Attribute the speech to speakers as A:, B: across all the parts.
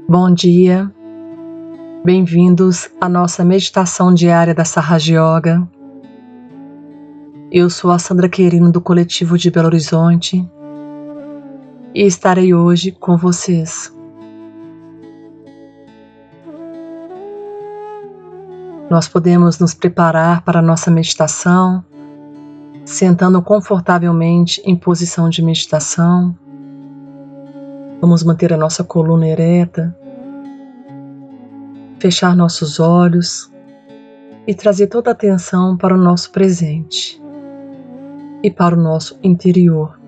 A: Bom dia, bem-vindos à nossa Meditação Diária da Sahaja. Eu sou a Sandra Querino do Coletivo de Belo Horizonte e estarei hoje com vocês. Nós podemos nos preparar para a nossa meditação, sentando confortavelmente em posição de meditação. Vamos manter a nossa coluna ereta, fechar nossos olhos e trazer toda a atenção para o nosso presente e para o nosso interior.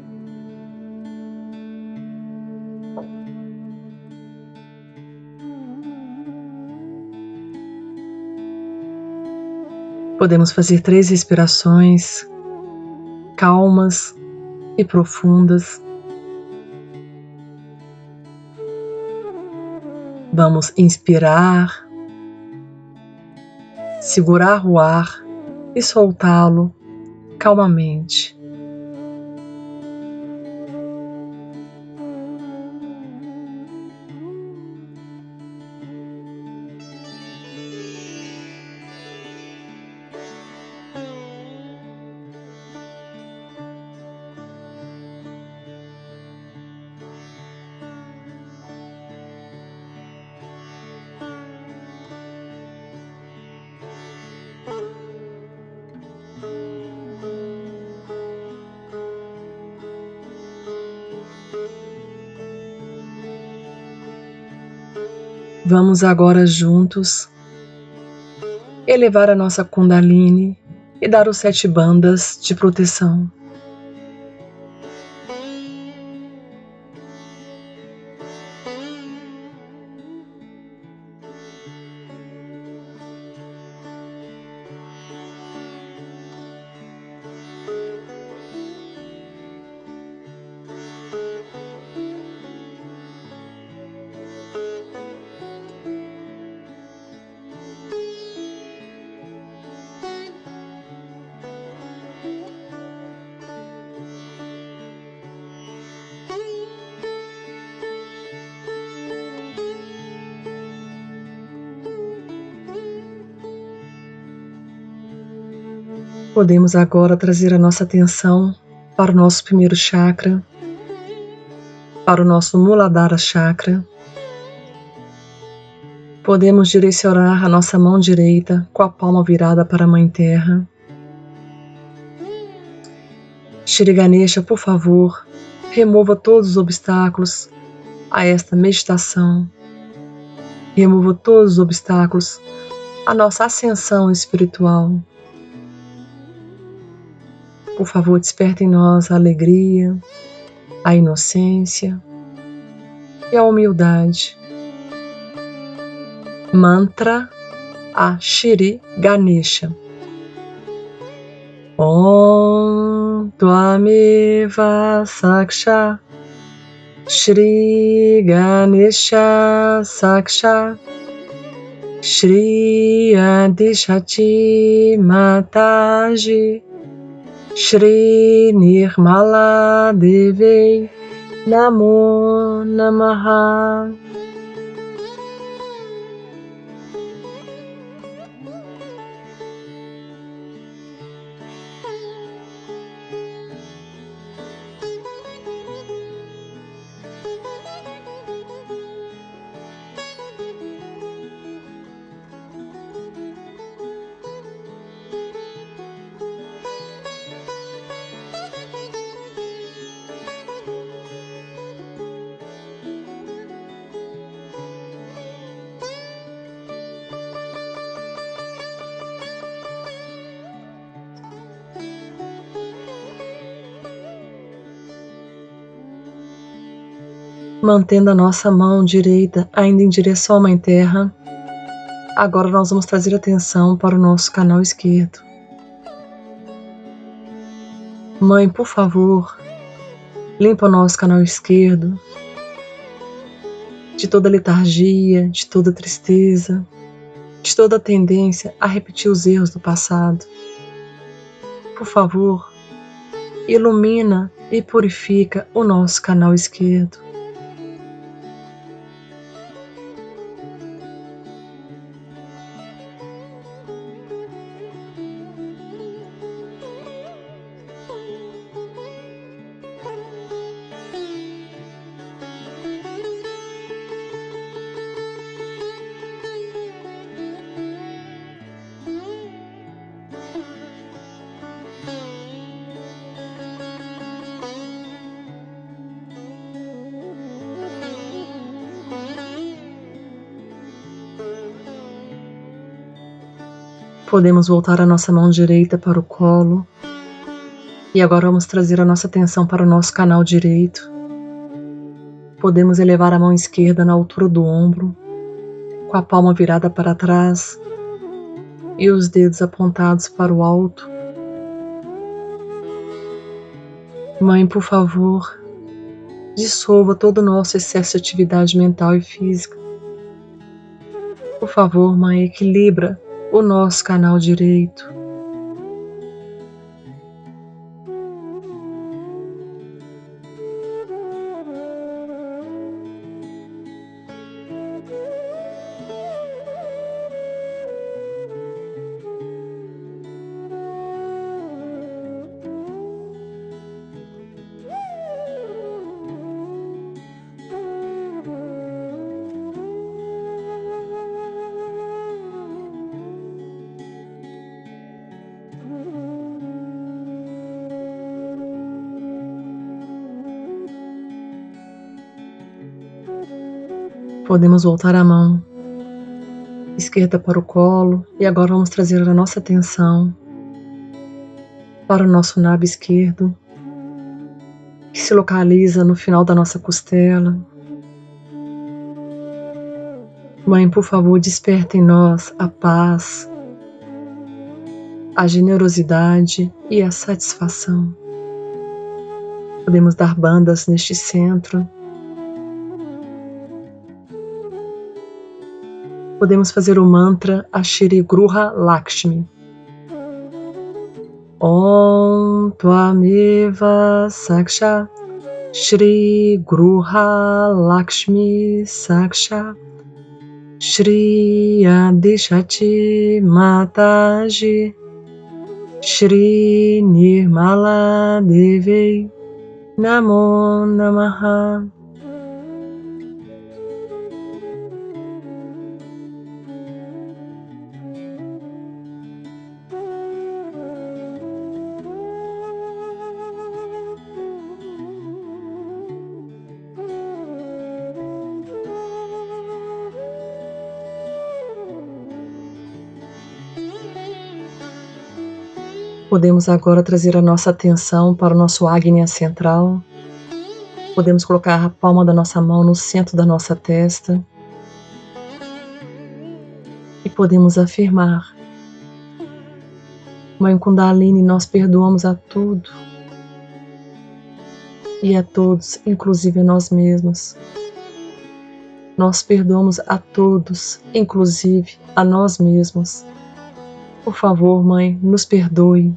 A: Podemos fazer 3 respirações calmas e profundas. Vamos inspirar, segurar o ar e soltá-lo calmamente. Vamos agora juntos elevar a nossa Kundalini e dar os 7 bandas de proteção. Podemos agora trazer a nossa atenção para o nosso primeiro chakra, para o nosso Muladhara chakra. Podemos direcionar a nossa mão direita com a palma virada para a Mãe Terra. Shri Ganesha, por favor, remova todos os obstáculos a esta meditação. Remova todos os obstáculos à nossa ascensão espiritual. Por favor, desperte em nós a alegria, a inocência e a humildade. Mantra a Shri Ganesha. Om Tvameva Saksha Shri Ganesha Saksha Shri Adishati Mataji Shri Nirmala Devi Namo Namaha. Mantendo a nossa mão direita ainda em direção à Mãe Terra, agora nós vamos trazer atenção para o nosso canal esquerdo. Mãe, por favor, limpa o nosso canal esquerdo de toda letargia, de toda tristeza, de toda tendência a repetir os erros do passado. Por favor, ilumina e purifica o nosso canal esquerdo. Podemos voltar a nossa mão direita para o colo. E agora vamos trazer a nossa atenção para o nosso canal direito. Podemos elevar a mão esquerda na altura do ombro, com a palma virada para trás e os dedos apontados para o alto. Mãe, por favor, dissolva todo o nosso excesso de atividade mental e física. Por favor, Mãe, equilibra o nosso canal direito. Podemos voltar a mão esquerda para o colo e agora vamos trazer a nossa atenção para o nosso lábio esquerdo, que se localiza no final da nossa costela. Mãe, por favor, desperta em nós a paz, a generosidade e a satisfação. Podemos dar bandas neste centro. Podemos fazer o mantra Ashiri Gruha Lakshmi. Om Tvameva Saksha Shri Gruha Lakshmi Saksha Shri Adishati Mataji Shri Nirmala Devi Namo Namaha. Podemos agora trazer a nossa atenção para o nosso Agnya central. Podemos colocar a palma da nossa mão no centro da nossa testa. E podemos afirmar: Mãe Kundalini, nós perdoamos a tudo e a todos, inclusive a nós mesmos. Nós perdoamos a todos, inclusive a nós mesmos. Por favor, Mãe, nos perdoe.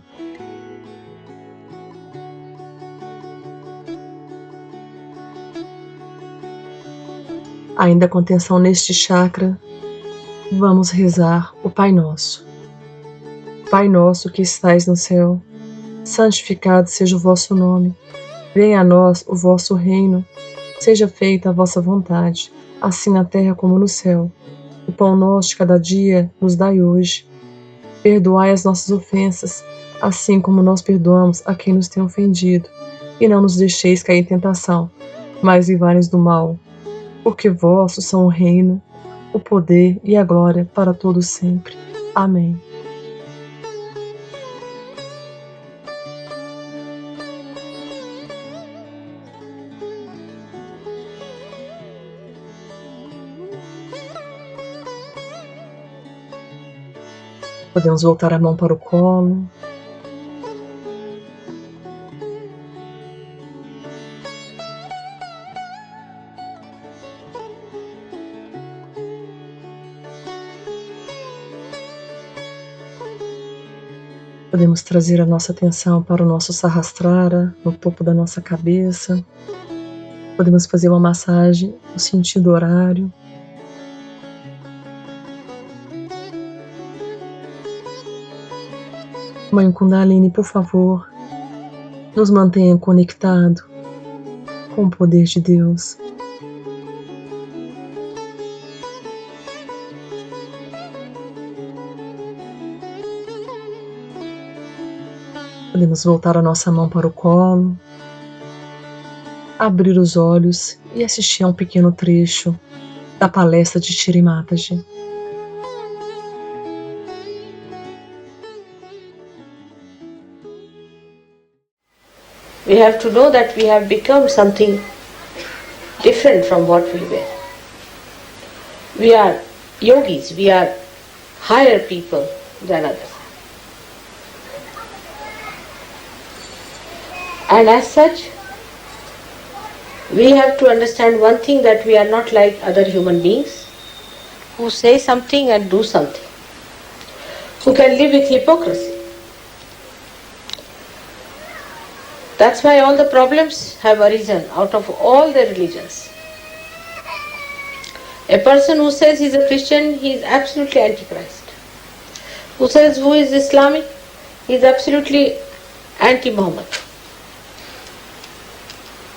A: Ainda com atenção neste chakra, vamos rezar o Pai Nosso. Pai nosso que estais no céu, santificado seja o vosso nome. Venha a nós o vosso reino. Seja feita a vossa vontade, assim na terra como no céu. O pão nosso de cada dia nos dai hoje. Perdoai as nossas ofensas, assim como nós perdoamos a quem nos tem ofendido. E não nos deixeis cair em tentação, mas livrai-nos do mal. Porque vossos são o reino, o poder e a glória para todos sempre. Amém. Podemos voltar a mão para o colo. Podemos trazer a nossa atenção para o nosso Sahasrara, no topo da nossa cabeça. Podemos fazer uma massagem no sentido horário. Mãe Kundalini, por favor, nos mantenha conectado com o poder de Deus. Podemos voltar a nossa mão para o colo, abrir os olhos e assistir a um pequeno trecho da palestra de Shri Mataji.
B: We have to know that we have become something different from what we were. We are yogis, we are higher people than others. And as such, we have to understand one thing, that we are not like other human beings who say something and do something, who can live with hypocrisy. That's why all the problems have arisen out of all the religions. A person who says he is a Christian, he is absolutely antichrist. Who says who is Islamic, he is absolutely anti-Muhammad.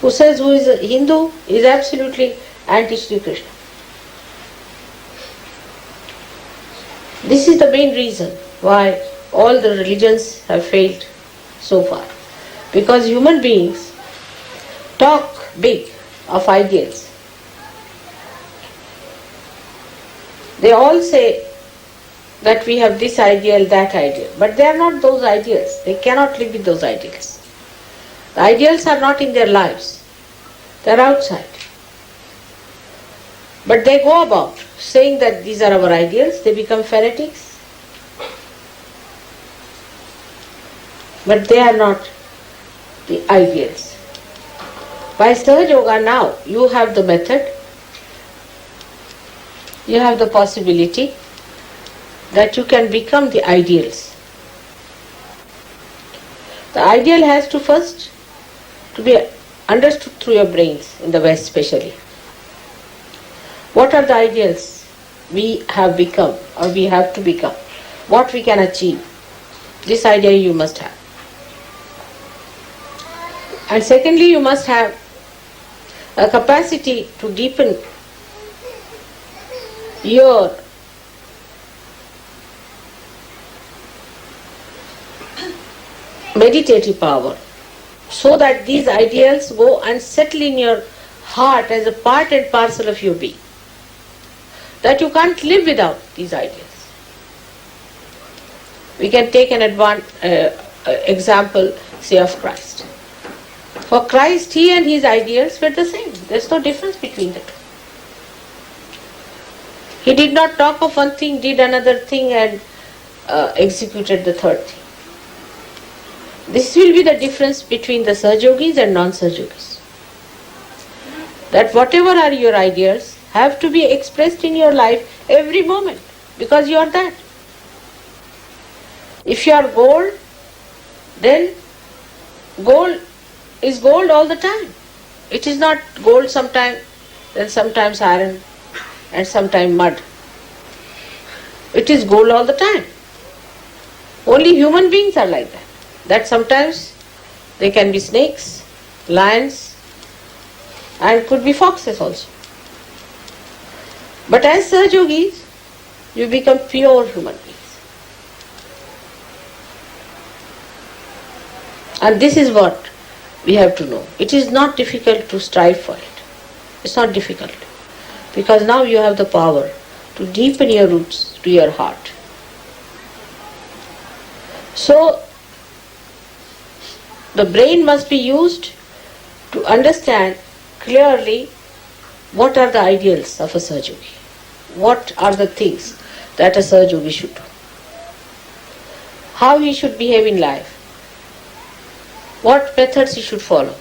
B: Who says who is a Hindu, is absolutely anti-Sri Krishna. This is the main reason why all the religions have failed so far. Because human beings talk big of ideals. They all say that we have this ideal, that ideal. But they are not those ideals. They cannot live with those ideals. The ideals are not in their lives. They are outside. But they go about saying that these are our ideals. They become fanatics. But they are not the ideals. By Sahaja Yoga now, you have the method, you have the possibility that you can become the ideals. The ideal has to first to be understood through your brains, in the West especially. What are the ideals we have become or we have to become? What we can achieve? This idea you must have. And secondly, you must have a capacity to deepen your meditative power, so that these ideals go and settle in your heart as a part and parcel of your being. That you can't live without these ideals. We can take an example, say, of Christ. For Christ, he and his ideals were the same. There's no difference between the two. He did not talk of one thing, did another thing, and executed the third thing. This will be the difference between the Sahaja Yogis and non-Sahaja Yogis. That whatever are your ideals have to be expressed in your life every moment, because you are that. If you are gold, then gold is gold all the time. It is not gold sometimes, then sometimes iron, and sometimes mud. It is gold all the time. Only human beings are like that. That sometimes they can be snakes, lions, and could be foxes also. But as Sahaja Yogis, you become pure human beings. And this is what we have to know. It is not difficult to strive for it. It's not difficult. Because now you have the power to deepen your roots to your heart. So, the brain must be used to understand clearly what are the ideals of a Sahaja Yogi. What are the things that a Sahaja Yogi should do. How he should behave in life. What methods he should follow.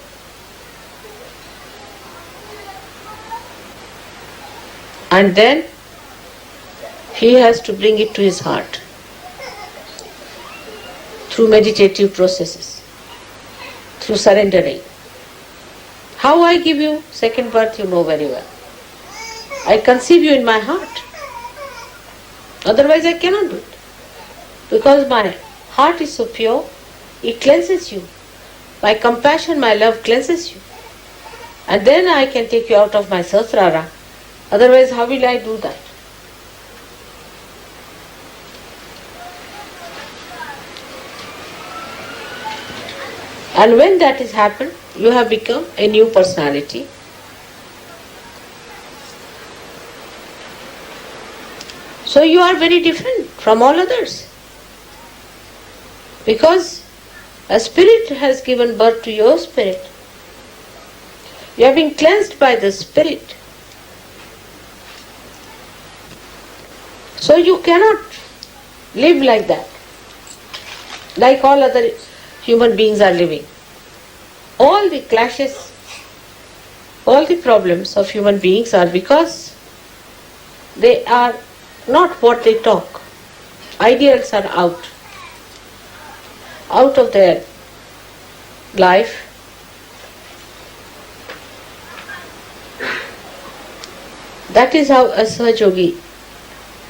B: And then he has to bring it to his heart through meditative processes, through surrendering. How I give you second birth, you know very well. I conceive you in my heart. Otherwise I cannot do it. Because my heart is so pure, it cleanses you. My compassion, my love cleanses you. And then I can take you out of my sahasrara. Otherwise, how will I do that? And when that has happened, you have become a new personality. So you are very different from all others. Because A spirit has given birth to your spirit. You have been cleansed by the spirit. So you cannot live like that, like all other human beings are living. All the clashes, all the problems of human beings are because they are not what they talk. Ideals are out of their life. That is how a Sahaja Yogi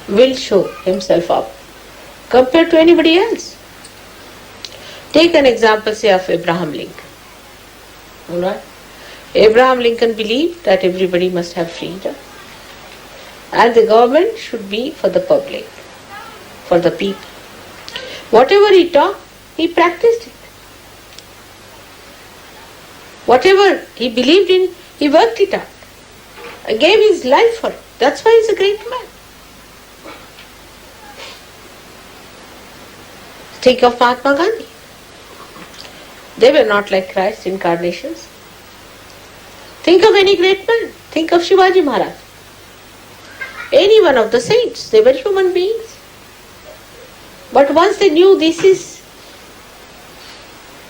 B: will show himself up compared to anybody else. Take an example, say, of Abraham Lincoln. Alright? Abraham Lincoln believed that everybody must have freedom and the government should be for the public, for the people. Whatever he taught, he practiced it. Whatever he believed in, he worked it out. Gave his life for it. That's why he's a great man. Think of Mahatma Gandhi. They were not like Christ incarnations. Think of any great man. Think of Shivaji Maharaj. Any one of the saints. They were human beings. But once they knew this is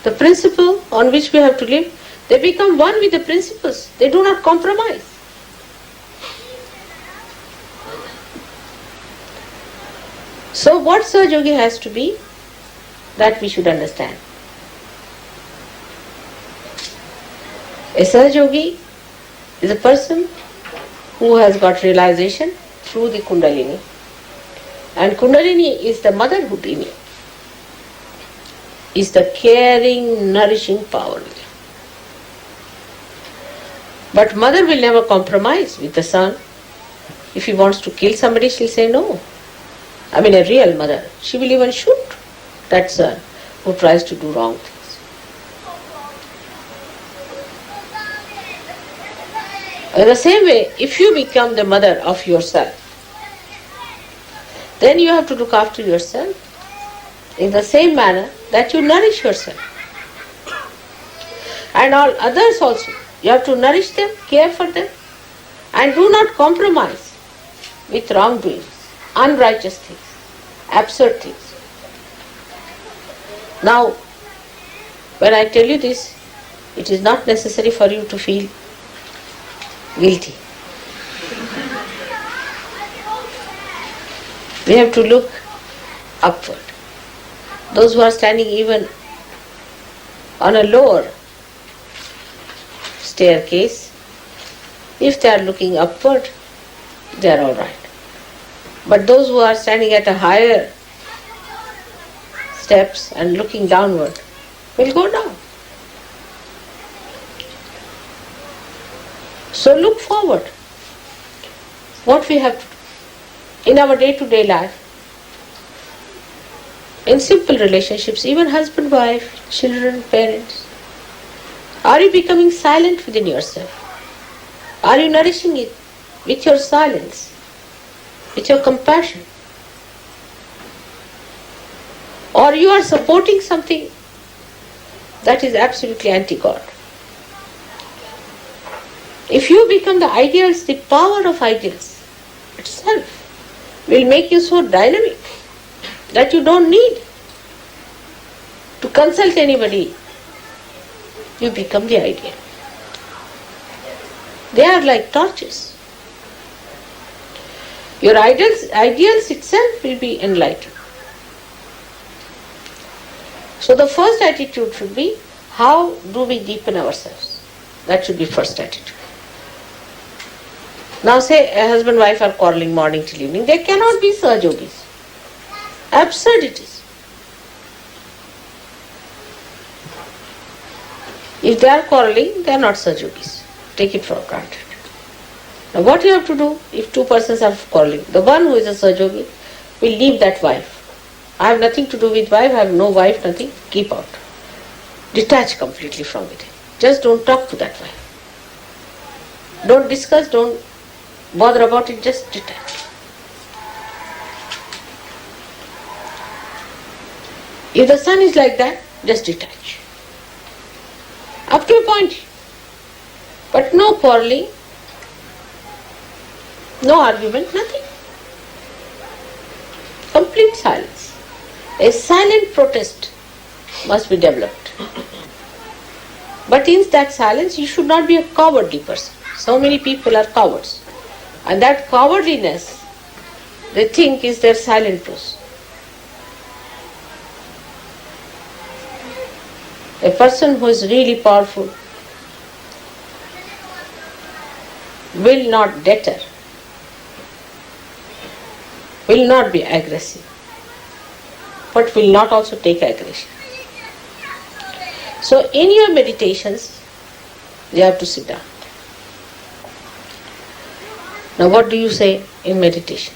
B: the principle on which we have to live, they become one with the principles. They do not compromise. So what Sahaja Yogi has to be, that we should understand. A Sahaja Yogi is a person who has got realization through the Kundalini. And Kundalini is the motherhood in you. Is the caring, nourishing power. But mother will never compromise with the son. If he wants to kill somebody, she'll say no. I mean, a real mother. She will even shoot that son who tries to do wrong things. In the same way, if you become the mother of yourself, then you have to look after yourself in the same manner that you nourish yourself. And all others also. You have to nourish them, care for them, and do not compromise with wrongdoings, unrighteous things, absurd things. Now, when I tell you this, it is not necessary for you to feel guilty. We have to look upward. Those who are standing even on a lower staircase, if they are looking upward, they are all right. But those who are standing at a higher steps and looking downward will go down. So look forward. What we have to do in our day-to-day life, in simple relationships, even husband, wife, children, parents. Are you becoming silent within yourself? Are you nourishing it with your silence, with your compassion? Or you are supporting something that is absolutely anti-God? If you become the ideals, the power of ideals itself will make you so dynamic that you don't need to consult anybody. You become the ideal. They are like torches. Your ideals itself will be enlightened. So the first attitude should be, how do we deepen ourselves? That should be first attitude. Now say a husband and wife are quarreling morning till evening. They cannot be Sahaja Yogis. Absurdities. If they are quarreling, they are not Sahaja Yogis. Take it for granted. Now what you have to do if two persons are quarreling? The one who is a Sahaja Yogi will leave that wife. I have nothing to do with wife, I have no wife, nothing. Keep out. Detach completely from it. Just don't talk to that wife. Don't discuss, don't bother about it, just detach. If the son is like that, just detach. Up to a point. But no quarreling, no argument, nothing. Complete silence. A silent protest must be developed. But in that silence, you should not be a cowardly person. So many people are cowards. And that cowardliness, they think, is their silent truth. A person who is really powerful will not deter, will not be aggressive, but will not also take aggression. So in your meditations, you have to sit down. Now what do you say in meditation?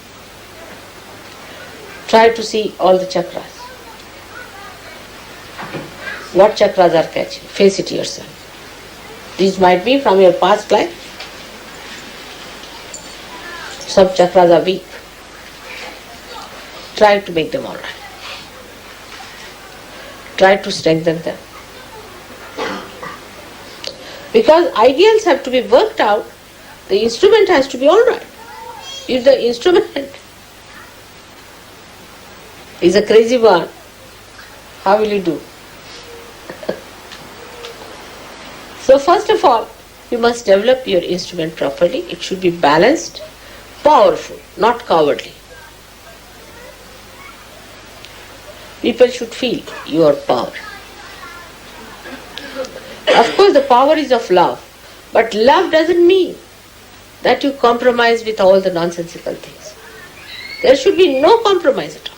B: Try to see all the chakras. What chakras are catching? Face it yourself. These might be from your past life. Some chakras are weak. Try to make them all right. Try to strengthen them. Because ideals have to be worked out, the instrument has to be all right. If the instrument is a crazy one, how will you do? So first of all, you must develop your instrument properly. It should be balanced, powerful, not cowardly. People should feel your power. Of course, the power is of love, but love doesn't mean that you compromise with all the nonsensical things. There should be no compromise at all.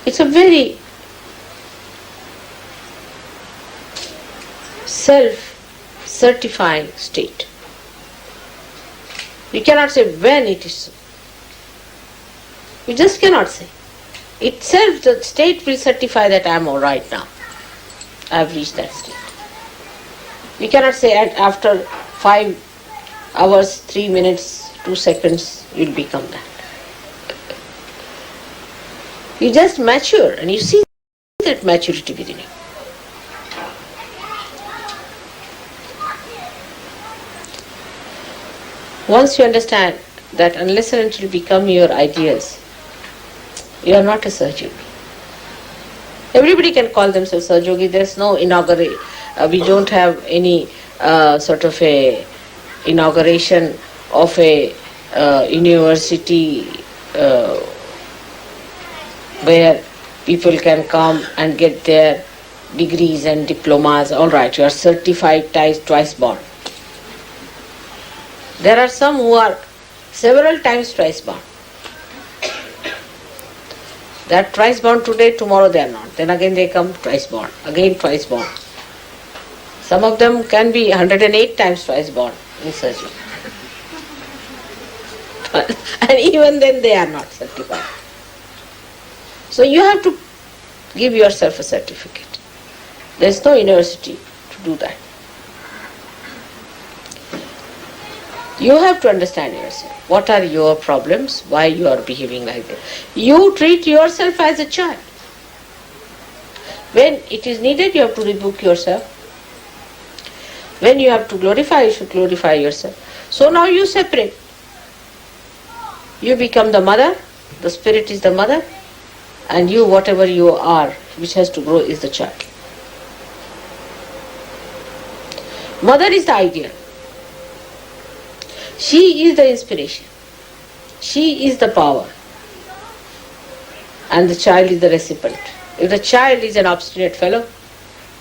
B: It's a very self-certifying state. You cannot say when it is so. You just cannot say. Itself, the state will certify that I am all right now. I have reached that state. You cannot say after 5 hours, 3 minutes, 2 seconds, you will become that. You just mature and you see that maturity within you. Once you understand that unless and until you become your ideas, you are not a Sahaja. Everybody can call themselves Sahaja. There is no inauguration. We don't have any sort of a inauguration of a university where people can come and get their degrees and diplomas. All right, you are certified twice born. There are some who are several times twice born. They are twice born today, tomorrow they are not. Then again they come twice born, again twice born. Some of them can be 108 times twice born in surgery. And even then they are not certified. So you have to give yourself a certificate. There is no university to do that. You have to understand yourself. What are your problems? Why you are behaving like that? You treat yourself as a child. When it is needed, you have to rebuke yourself. When you have to glorify, you should glorify yourself. So now you separate. You become the mother, the spirit is the mother, and you, whatever you are, which has to grow, is the child. Mother is the ideal. She is the inspiration. She is the power. And the child is the recipient. If the child is an obstinate fellow,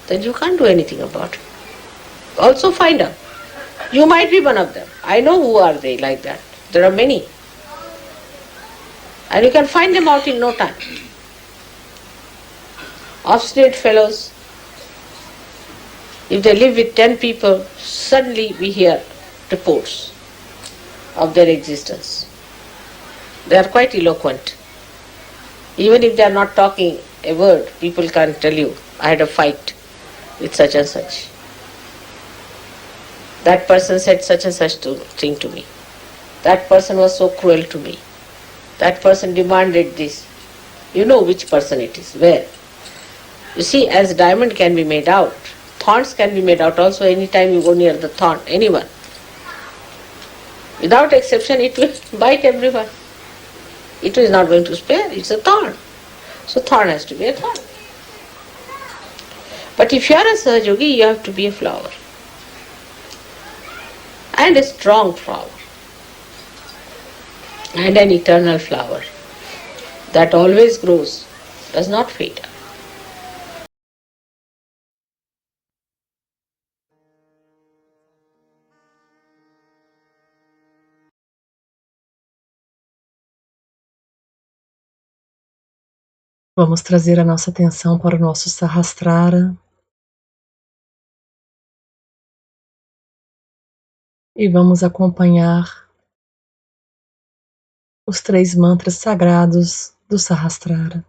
B: then you can't do anything about it. Also find out. You might be one of them. I know who are they like that. There are many. And you can find them out in no time. Obstinate fellows, if they live with 10 people, suddenly we hear reports of their existence. They are quite eloquent. Even if they are not talking a word, people can tell you, I had a fight with such and such. That person said such and such thing to me. That person was so cruel to me. That person demanded this. You know which person it is, where. You see, as diamond can be made out, thorns can be made out also anytime you go near the thorn, anyone. Without exception, it will bite everyone. It is not going to spare, it's a thorn. So thorn has to be a thorn. But if you are a Sahajogi, you have to be a flower. And a strong flower. And an eternal flower that always grows, does not fade.
A: Vamos trazer a nossa atenção para o nosso Sahasrara e vamos acompanhar os 3 mantras sagrados do Sahasrara.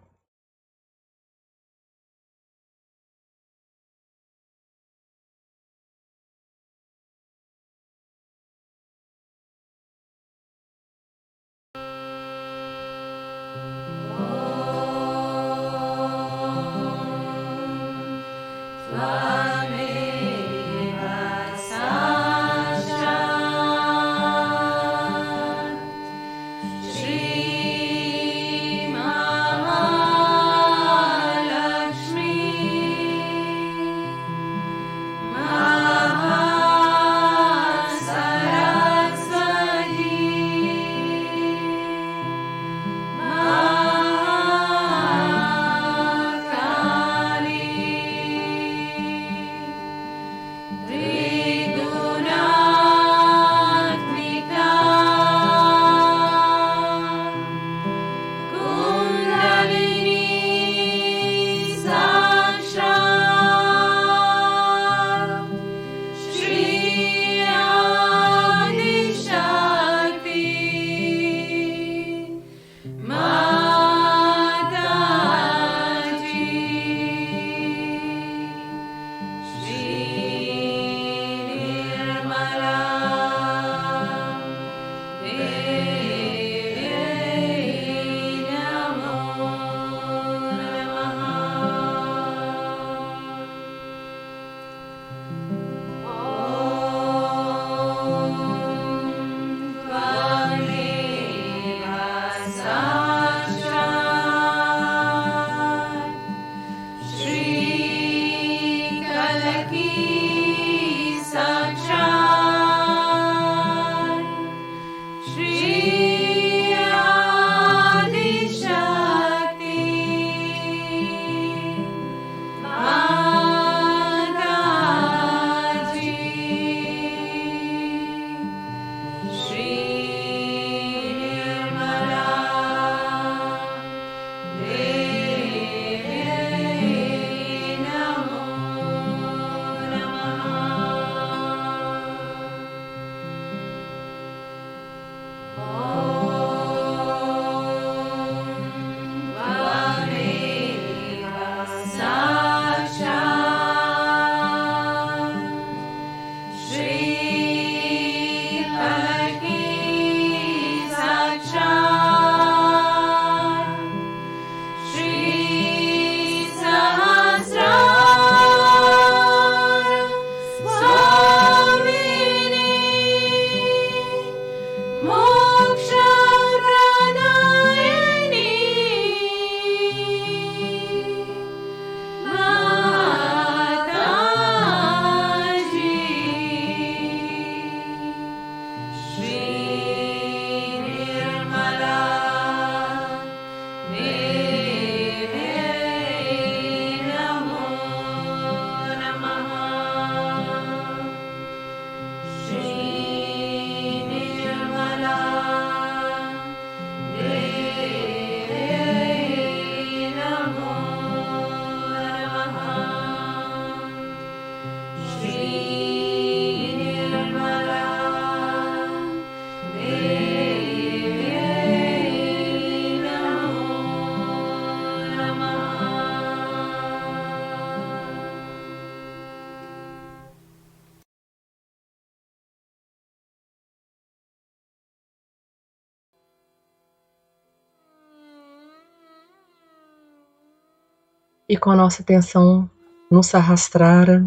A: E com a nossa atenção no Sahasrara,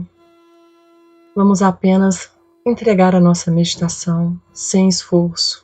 A: vamos apenas entregar a nossa meditação sem esforço.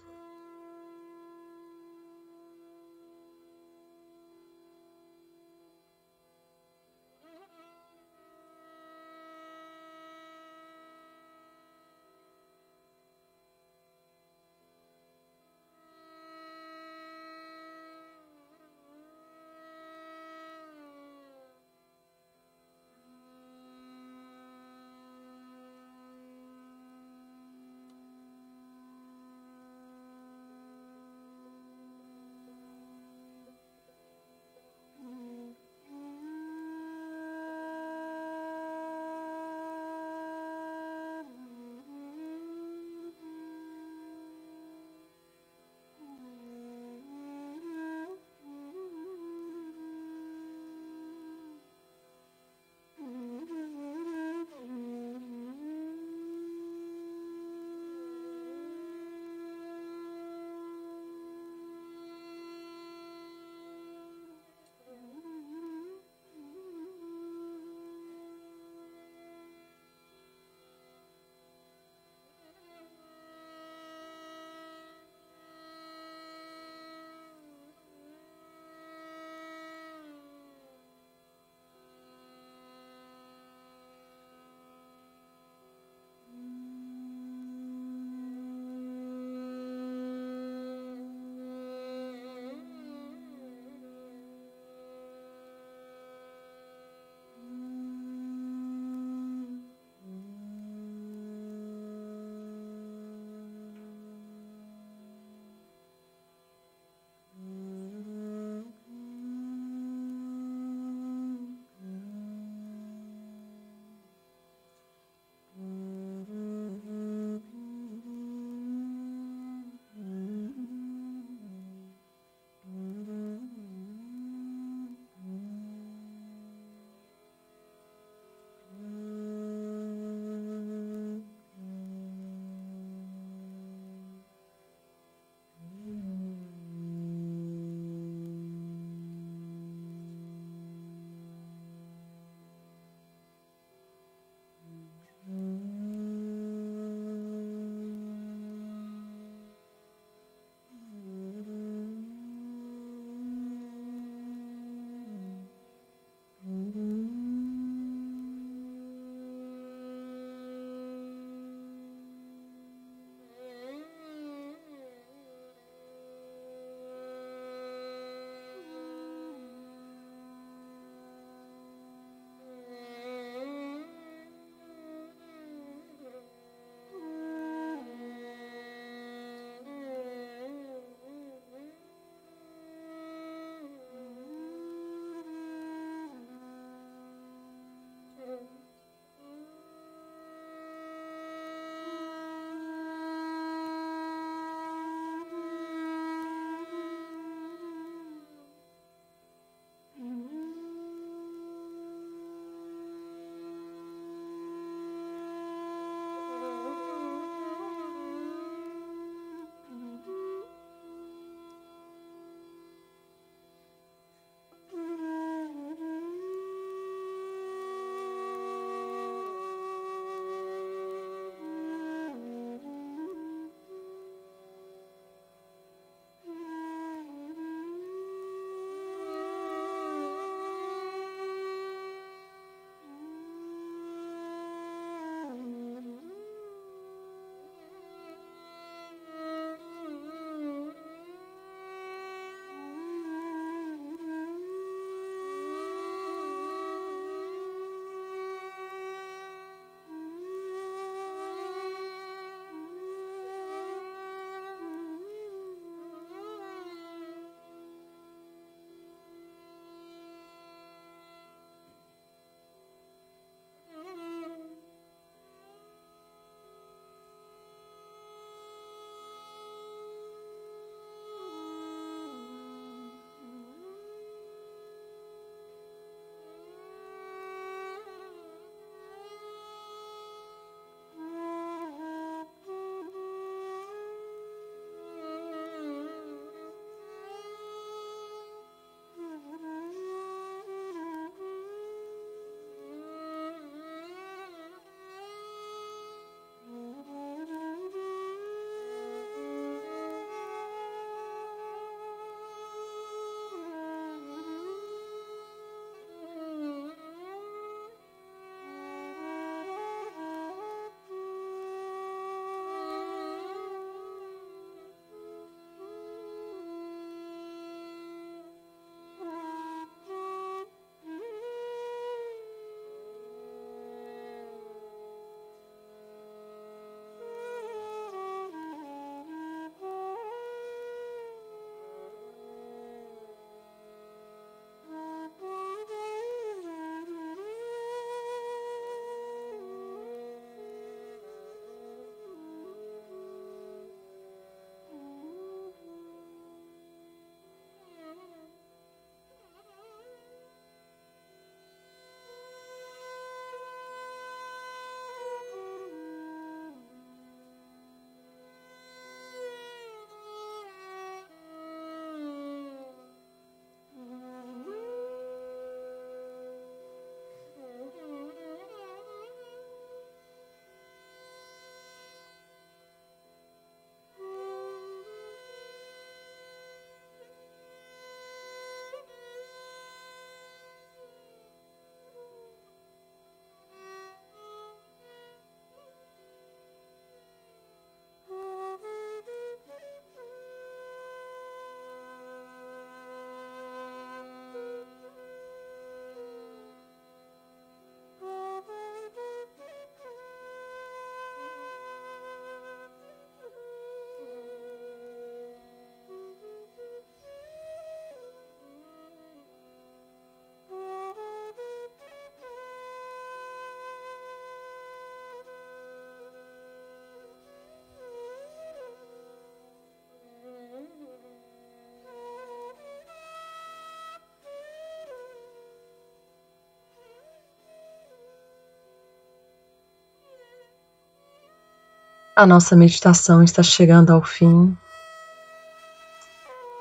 A: A nossa meditação está chegando ao fim.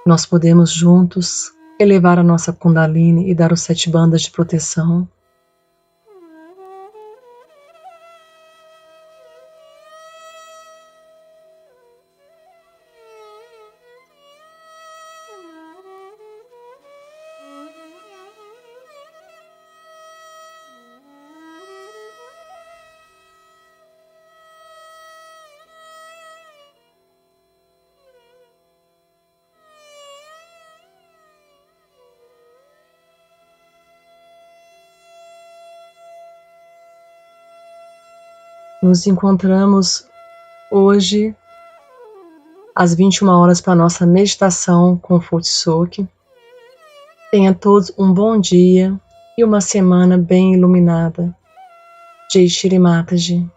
A: Nós podemos juntos elevar a nossa Kundalini e dar os 7 bandas de proteção. Nos encontramos hoje às 21 horas para a nossa meditação com Futsuki. Tenha todos um bom dia e uma semana bem iluminada. Jai Shri Mataji.